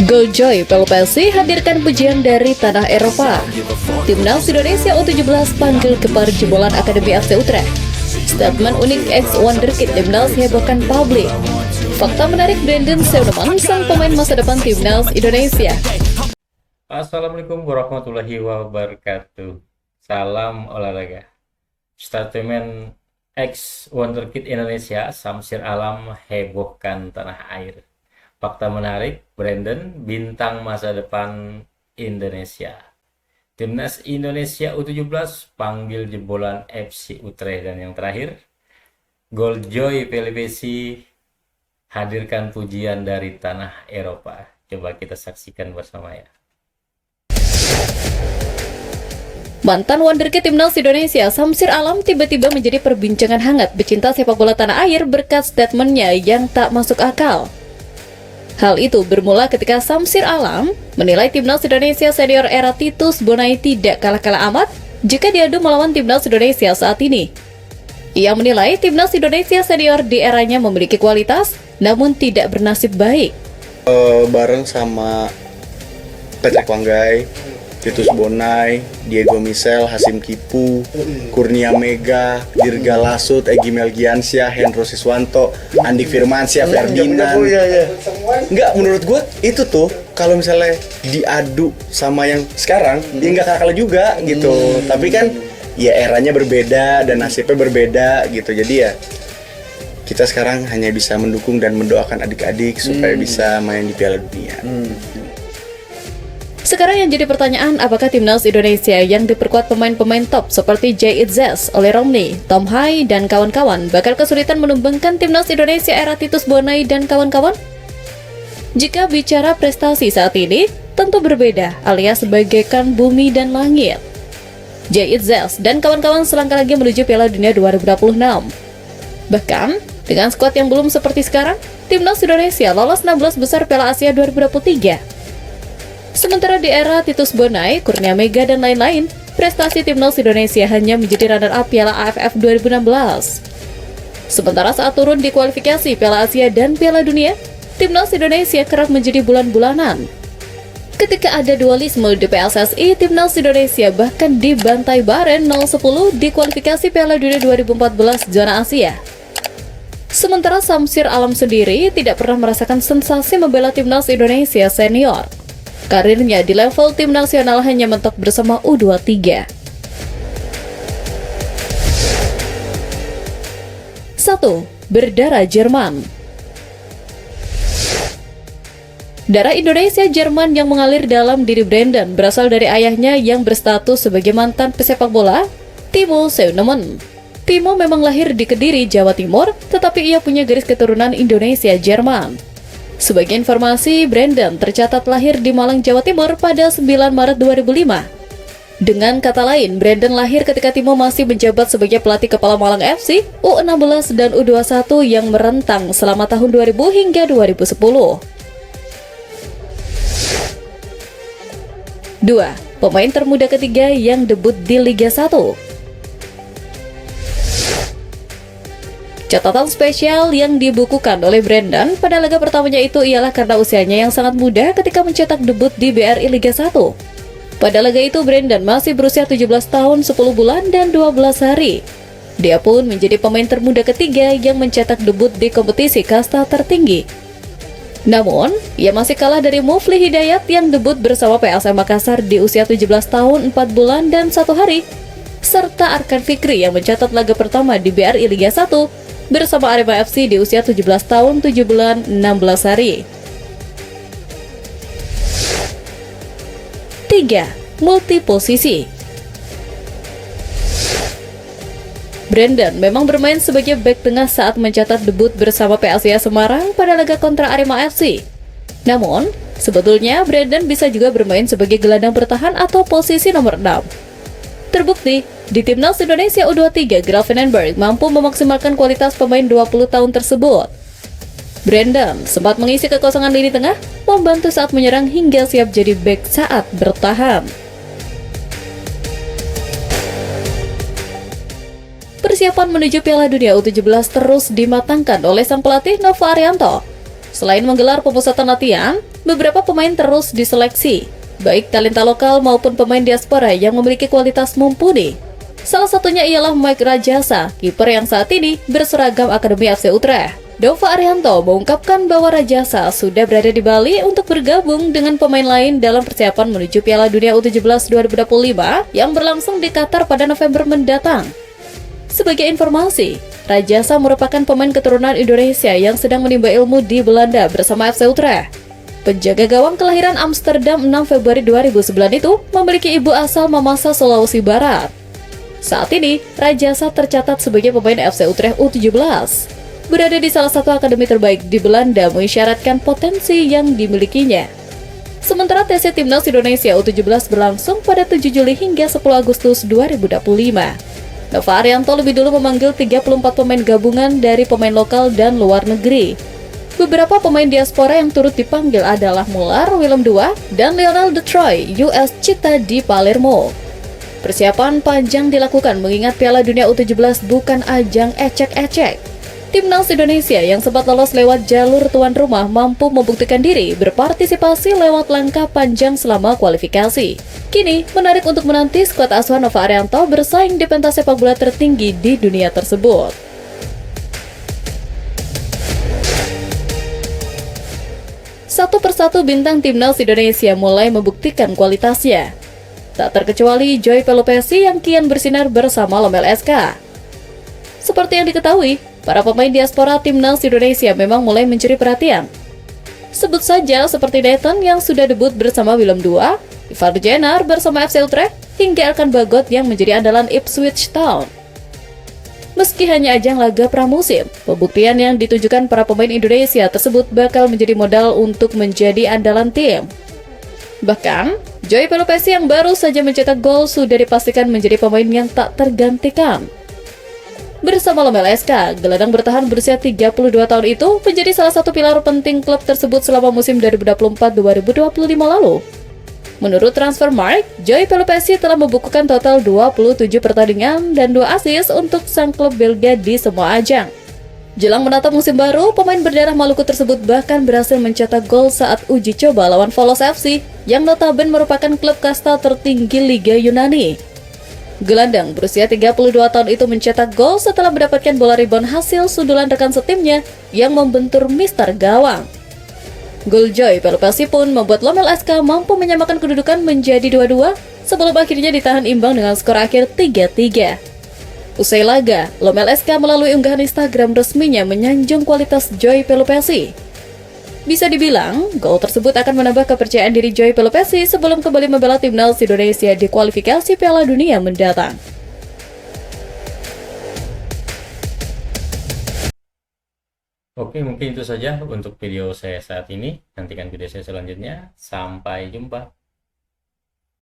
Goljoy PLPSI hadirkan pujian dari tanah Eropa. Timnas Indonesia U17 panggil kepar jebolan Akademi FC Utrecht. Statement unik ex wonderkid Timnas hebohkan publik. Fakta menarik Brandon Seuneman, sang pemain masa depan Timnas Indonesia. Assalamualaikum warahmatullahi wabarakatuh. Salam olahraga. Statement ex wonderkid Indonesia Samsir Alam hebohkan tanah air. Fakta menarik, Brandon, bintang masa depan Indonesia. Timnas Indonesia U17 panggil jebolan FC Utrecht. Dan yang terakhir, Goljoy PLPSI hadirkan pujian dari tanah Eropa. Coba kita saksikan bersama ya. Mantan wonderkid Timnas Indonesia Samsir Alam tiba-tiba menjadi perbincangan hangat pecinta sepak bola tanah air berkat statementnya yang tak masuk akal. Hal itu bermula ketika Samsir Alam menilai Timnas Indonesia senior era Titus Bonai tidak kalah-kalah amat jika diadu melawan Timnas Indonesia saat ini. Ia menilai Timnas Indonesia senior di eranya memiliki kualitas, namun tidak bernasib baik. Bareng sama Patrick Wanggai, Titus Bonai, Diego Misel, Hasim Kipu, Kurnia Mega, Dirga Lasut, Egy Melgiansyah, Hendro Siswanto, Andi Firmansyah, Ferdinand. Enggak, menurut gue itu tuh kalau misalnya diadu sama yang sekarang, dia nggak kalah juga gitu. Tapi kan ya eranya berbeda dan nasibnya berbeda gitu. Jadi ya kita sekarang hanya bisa mendukung dan mendoakan adik-adik supaya bisa main di Piala Dunia. Sekarang yang jadi pertanyaan, apakah Timnas Indonesia yang diperkuat pemain-pemain top seperti Jay Itzes, Ole Romney, Tom Hai, dan kawan-kawan bakal kesulitan menumbangkan Timnas Indonesia era Titus Bonai dan kawan-kawan? Jika bicara prestasi saat ini, tentu berbeda, alias bagaikan bumi dan langit. Jay Itzes dan kawan-kawan selangkah lagi menuju Piala Dunia 2026. Bahkan, dengan skuad yang belum seperti sekarang, Timnas Indonesia lolos 16 besar Piala Asia 2023. Sementara di era Titus Bonai, Kurnia Mega, dan lain-lain, prestasi Timnas Indonesia hanya menjadi runner-up Piala AFF 2016. Sementara saat turun di kualifikasi Piala Asia dan Piala Dunia, Timnas Indonesia kerap menjadi bulan-bulanan. Ketika ada dualisme di PSSI, Timnas Indonesia bahkan dibantai Bahrain 0-10 di kualifikasi Piala Dunia 2014 zona Asia. Sementara Samsir Alam sendiri tidak pernah merasakan sensasi membela Timnas Indonesia senior. Karirnya di level tim nasional hanya mentok bersama U23. 1. Berdarah Jerman. Darah Indonesia Jerman yang mengalir dalam diri Brandon berasal dari ayahnya yang berstatus sebagai mantan pesepak bola, Timo Seuneman. Timo memang lahir di Kediri, Jawa Timur, tetapi ia punya garis keturunan Indonesia Jerman. Sebagai informasi, Brandon tercatat lahir di Malang, Jawa Timur pada 9 Maret 2005. Dengan kata lain, Brandon lahir ketika Timo masih menjabat sebagai pelatih kepala Malang FC, U16 dan U21 yang merentang selama tahun 2000 hingga 2010. 2. Pemain termuda ketiga yang debut di Liga 1. Catatan spesial yang dibukukan oleh Brandon pada laga pertamanya itu ialah karena usianya yang sangat muda ketika mencetak debut di BRI Liga 1. Pada laga itu Brandon masih berusia 17 tahun 10 bulan dan 12 hari. Dia pun menjadi pemain termuda ketiga yang mencetak debut di kompetisi kasta tertinggi. Namun, ia masih kalah dari Mufli Hidayat yang debut bersama PSM Makassar di usia 17 tahun 4 bulan dan 1 hari, serta Arkan Fikri yang mencatat laga pertama di BRI Liga 1 bersama Arema FC di usia 17 tahun 7 bulan 16 hari. 3. Multiposisi. Brandon memang bermain sebagai bek tengah saat mencatat debut bersama PSIA Semarang pada laga kontra Arema FC. Namun, sebetulnya Brandon bisa juga bermain sebagai gelandang bertahan atau posisi nomor 6. Terbukti, di Timnas Indonesia U23, Graf Vandenberg mampu memaksimalkan kualitas pemain 20 tahun tersebut. Brandon sempat mengisi kekosongan lini tengah, membantu saat menyerang hingga siap jadi bek saat bertahan. Persiapan menuju Piala Dunia U17 terus dimatangkan oleh sang pelatih Novo Arianto. Selain menggelar pemusatan latihan, beberapa pemain terus diseleksi, baik talenta lokal maupun pemain diaspora yang memiliki kualitas mumpuni. Salah satunya ialah Mike Rajasa, kiper yang saat ini berseragam Akademi FC Utrecht. Dova Arianto mengungkapkan bahwa Rajasa sudah berada di Bali untuk bergabung dengan pemain lain dalam persiapan menuju Piala Dunia U17 2025 yang berlangsung di Qatar pada November mendatang. Sebagai informasi, Rajasa merupakan pemain keturunan Indonesia yang sedang menimba ilmu di Belanda bersama FC Utrecht. Penjaga gawang kelahiran Amsterdam 6 Februari 2009 itu memiliki ibu asal Mamasa, Sulawesi Barat. Saat ini, Rajasa tercatat sebagai pemain FC Utrecht U17. Berada di salah satu akademi terbaik di Belanda mengisyaratkan potensi yang dimilikinya. Sementara tes Timnas Indonesia U17 berlangsung pada 7 Juli hingga 10 Agustus 2025. Dova Arianto lebih dulu memanggil 34 pemain gabungan dari pemain lokal dan luar negeri. Beberapa pemain diaspora yang turut dipanggil adalah Muller, Willem II, dan Lionel De Troy, US Cita di Palermo. Persiapan panjang dilakukan mengingat Piala Dunia U17 bukan ajang ecek-ecek. Timnas Indonesia yang sempat lolos lewat jalur tuan rumah mampu membuktikan diri berpartisipasi lewat langkah panjang selama kualifikasi. Kini, menarik untuk menanti skuad asuhan Dova Arianto bersaing di pentas sepak bola tertinggi di dunia tersebut. Satu persatu bintang Timnas Indonesia mulai membuktikan kualitasnya. Tak terkecuali Joy Pelupesi yang kian bersinar bersama Lomel SK. Seperti yang diketahui, para pemain diaspora Timnas Indonesia memang mulai mencuri perhatian. Sebut saja seperti Nathan yang sudah debut bersama Willem II, Ivar Jenner bersama FC Utrecht, hingga Elkan Bagot yang menjadi andalan Ipswich Town. Meski hanya ajang laga pramusim, pembuktian yang ditunjukkan para pemain Indonesia tersebut bakal menjadi modal untuk menjadi andalan tim. Bahkan, Joy Pelupesi yang baru saja mencetak gol sudah dipastikan menjadi pemain yang tak tergantikan. Bersama Lomel SK, gelandang bertahan berusia 32 tahun itu menjadi salah satu pilar penting klub tersebut selama musim 2024-2025 lalu. Menurut Transfermarkt, Joy Pelupesi telah membukukan total 27 pertandingan dan 2 assist untuk sang klub Belgia di semua ajang. Jelang menatap musim baru, pemain berdarah Maluku tersebut bahkan berhasil mencetak gol saat uji coba lawan Volos FC yang notabene merupakan klub kasta tertinggi Liga Yunani. Gelandang berusia 32 tahun itu mencetak gol setelah mendapatkan bola rebound hasil sundulan rekan setimnya yang membentur mister gawang. Gol Joy Pelupesi pun membuat Lomel SK mampu menyamakan kedudukan menjadi 2-2 sebelum akhirnya ditahan imbang dengan skor akhir 3-3. Usai laga, Lomel SK melalui unggahan Instagram resminya menyanjung kualitas Joy Pelupesi. Bisa dibilang, gol tersebut akan menambah kepercayaan diri Joy Pelupesi sebelum kembali membela Timnas Indonesia di kualifikasi Piala Dunia mendatang. Oke, mungkin itu saja untuk video saya saat ini. Nantikan video saya selanjutnya. Sampai jumpa.